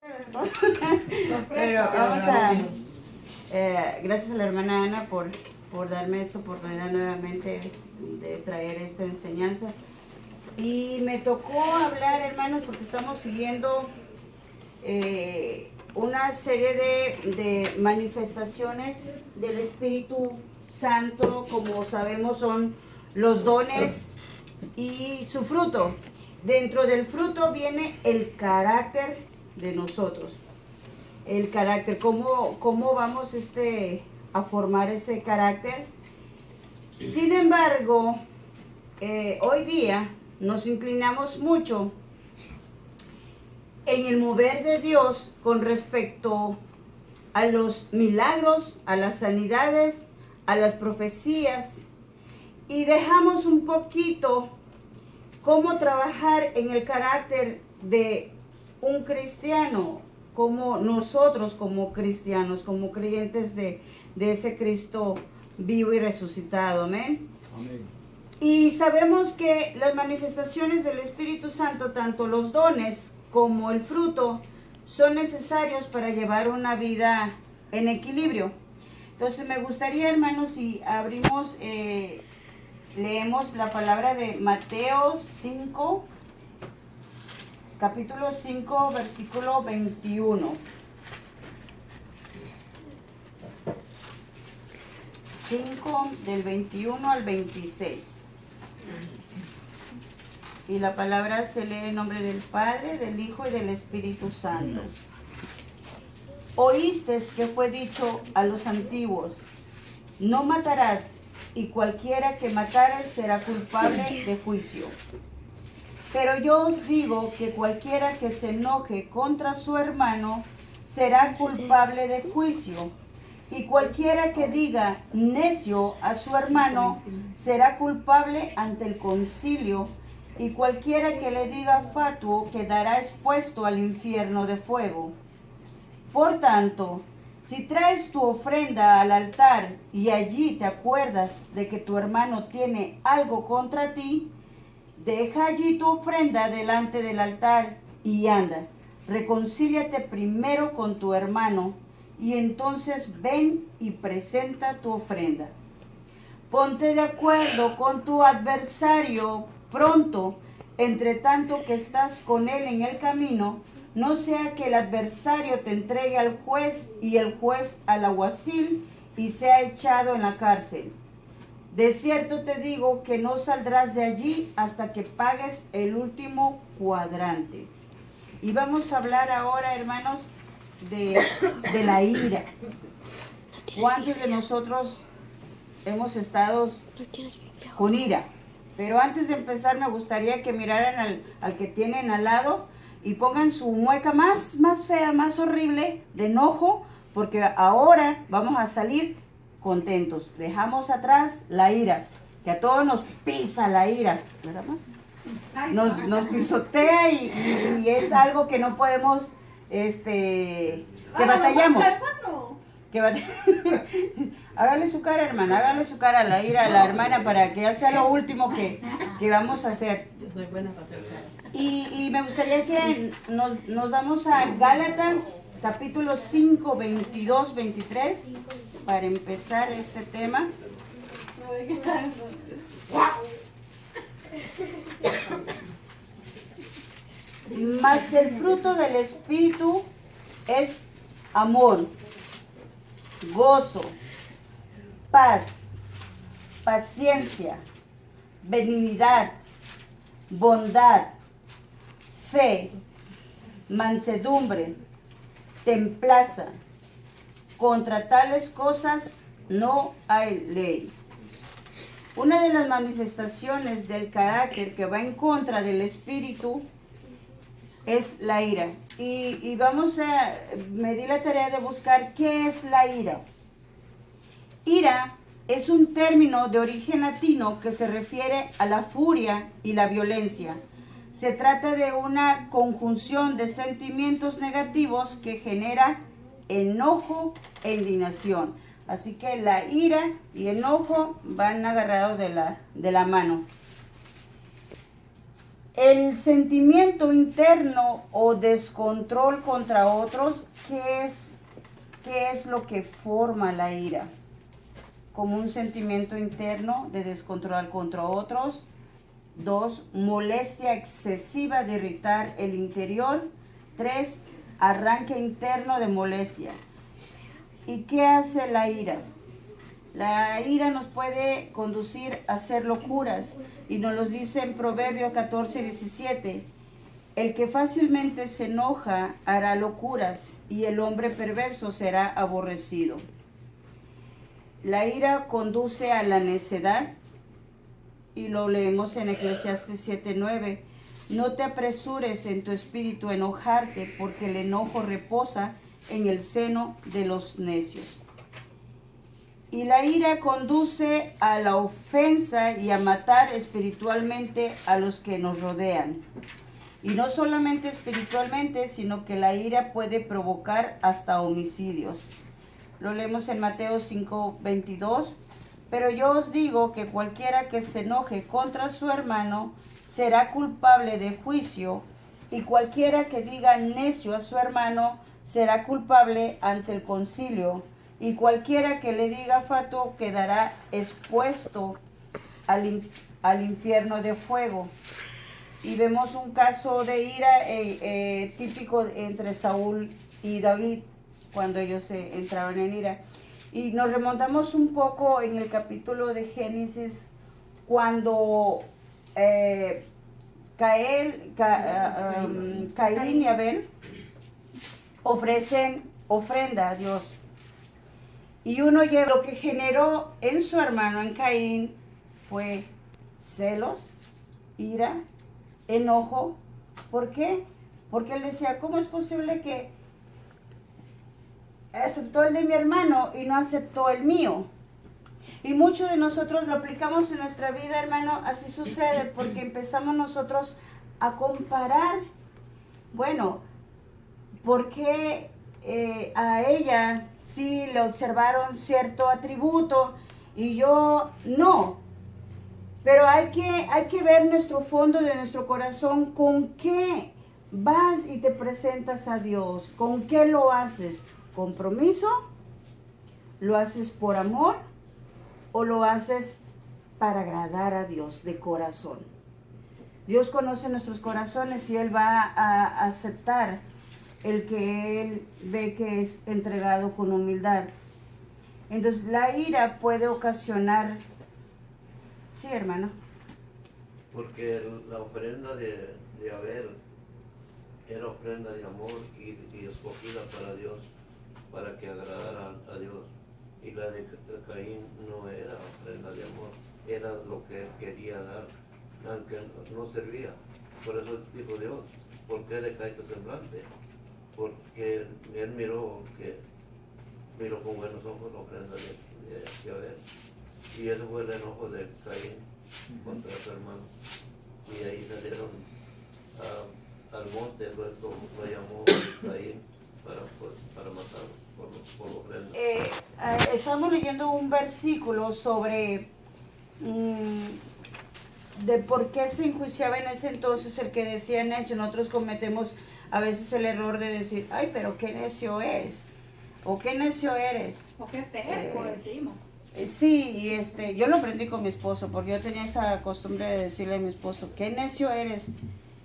Pero vamos a... gracias a la hermana Ana por darme esta oportunidad nuevamente de traer esta enseñanza. Y me tocó hablar, hermanos, porque estamos siguiendo una serie de manifestaciones del Espíritu Santo. Como sabemos, son los dones y su fruto. Dentro del fruto viene el carácter de nosotros. El carácter, cómo vamos a formar ese carácter. Sin embargo, hoy día nos inclinamos mucho en el mover de Dios con respecto a los milagros, a las sanidades, a las profecías, y dejamos un poquito cómo trabajar en el carácter de un cristiano, como nosotros como cristianos, como creyentes de ese Cristo vivo y resucitado. Amén. Amén. Y sabemos que las manifestaciones del Espíritu Santo, tanto los dones como el fruto, son necesarios para llevar una vida en equilibrio. Entonces me gustaría, hermanos, si abrimos, leemos la palabra de Mateo 5, capítulo 5, versículo 21. 5 del 21 al 26. Y la palabra se lee en nombre del Padre, del Hijo y del Espíritu Santo. Oísteis que fue dicho a los antiguos: no matarás, y cualquiera que matare será culpable de juicio. Pero yo os digo que cualquiera que se enoje contra su hermano será culpable de juicio. Y cualquiera que diga necio a su hermano será culpable ante el concilio. Y cualquiera que le diga fatuo quedará expuesto al infierno de fuego. Por tanto, si traes tu ofrenda al altar y allí te acuerdas de que tu hermano tiene algo contra ti, deja allí tu ofrenda delante del altar y anda, reconcíliate primero con tu hermano, y entonces ven y presenta tu ofrenda. Ponte de acuerdo con tu adversario pronto, entre tanto que estás con él en el camino, no sea que el adversario te entregue al juez y el juez al alguacil y sea echado en la cárcel. De cierto te digo que no saldrás de allí hasta que pagues el último cuadrante. Y vamos a hablar ahora, hermanos, de la ira. ¿Cuántos de nosotros hemos estado con ira? Pero antes de empezar me gustaría que miraran al que tienen al lado y pongan su mueca más fea, más horrible, de enojo, porque ahora vamos a salir contentos. Dejamos atrás la ira, que a todos nos pisa la ira, ¿verdad? Nos pisotea y es algo que no podemos, que batallamos. Hágale su cara, hermana, hágale su cara a la ira a la hermana para que ya sea lo último que vamos a hacer. Yo soy buena para hacer cara. Y me gustaría que nos vamos a Gálatas, capítulo 5, 22, 23, para empezar este tema. Mas el fruto del Espíritu es amor, gozo, paz, paciencia, benignidad, bondad, fe, mansedumbre, templanza. Contra tales cosas no hay ley. Una de las manifestaciones del carácter que va en contra del Espíritu es la ira. Y me di la tarea de buscar qué es la ira. Ira es un término de origen latino que se refiere a la furia y la violencia. Se trata de una conjunción de sentimientos negativos que genera enojo e indignación. Así que la ira y enojo van agarrados de la mano. El sentimiento interno o descontrol contra otros, ¿qué es lo que forma la ira? Como un sentimiento interno de descontrol contra otros. 2, molestia excesiva de irritar el interior. 3, arranque interno de molestia. ¿Y qué hace la ira? La ira nos puede conducir a hacer locuras, y nos lo dice en Proverbios 14:17. El que fácilmente se enoja hará locuras, y el hombre perverso será aborrecido. La ira conduce a la necedad, y lo leemos en Eclesiastes 7:9. No te apresures en tu espíritu a enojarte, porque el enojo reposa en el seno de los necios. Y la ira conduce a la ofensa y a matar espiritualmente a los que nos rodean. Y no solamente espiritualmente, sino que la ira puede provocar hasta homicidios. Lo leemos en Mateo 5:22. Pero yo os digo que cualquiera que se enoje contra su hermano será culpable de juicio, y cualquiera que diga necio a su hermano será culpable ante el concilio, y cualquiera que le diga fatuo quedará expuesto al infierno de fuego. Y vemos un caso de ira típico entre Saúl y David, cuando ellos entraron en ira. Y nos remontamos un poco en el capítulo de Génesis, cuando Caín y Abel ofrecen ofrenda a Dios. Y uno lleva, lo que generó en su hermano, en Caín, fue celos, ira, enojo. ¿Por qué? Porque él decía, ¿cómo es posible que aceptó el de mi hermano y no aceptó el mío? Y muchos de nosotros lo aplicamos en nuestra vida, hermano. Así sucede porque empezamos nosotros a comparar. Bueno, ¿por qué a ella sí le observaron cierto atributo y yo no? Pero hay que ver nuestro fondo de nuestro corazón. ¿Con qué vas y te presentas a Dios? ¿Con qué lo haces? ¿Compromiso? ¿Lo haces por amor? ¿O lo haces para agradar a Dios de corazón? Dios conoce nuestros corazones y Él va a aceptar el que Él ve que es entregado con humildad. Entonces la ira puede ocasionar... Sí, hermano. Porque la ofrenda de Abel era ofrenda de amor y escogida para Dios, para que agradara a Dios. Y la de Caín no era ofrenda de amor, era lo que él quería dar, aunque no servía. Por eso dijo Dios, ¿por qué decae tu semblante? Porque él miró con buenos ojos la ofrenda de Abel. Y ese fue el enojo de Caín contra su hermano. Y ahí salieron al monte, luego lo llamó Caín para matarlo por ofrenda. Estamos leyendo un versículo sobre de por qué se enjuiciaba en ese entonces el que decía necio. Nosotros cometemos a veces el error de decir, ay, pero qué necio eres, o qué necio eres. O qué terco decimos. Sí, y yo lo aprendí con mi esposo, porque yo tenía esa costumbre de decirle a mi esposo, qué necio eres.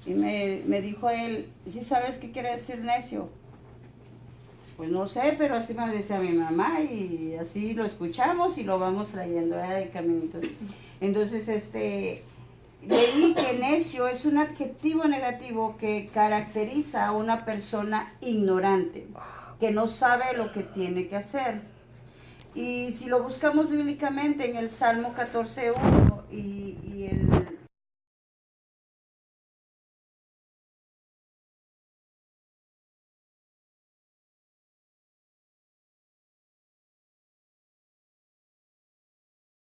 Y me dijo él, ¿sí sabes qué quiere decir necio? Pues no sé, pero así me decía mi mamá, y así lo escuchamos y lo vamos trayendo de caminito. Entonces, leí que necio es un adjetivo negativo que caracteriza a una persona ignorante, que no sabe lo que tiene que hacer. Y si lo buscamos bíblicamente en el Salmo 14:1 y el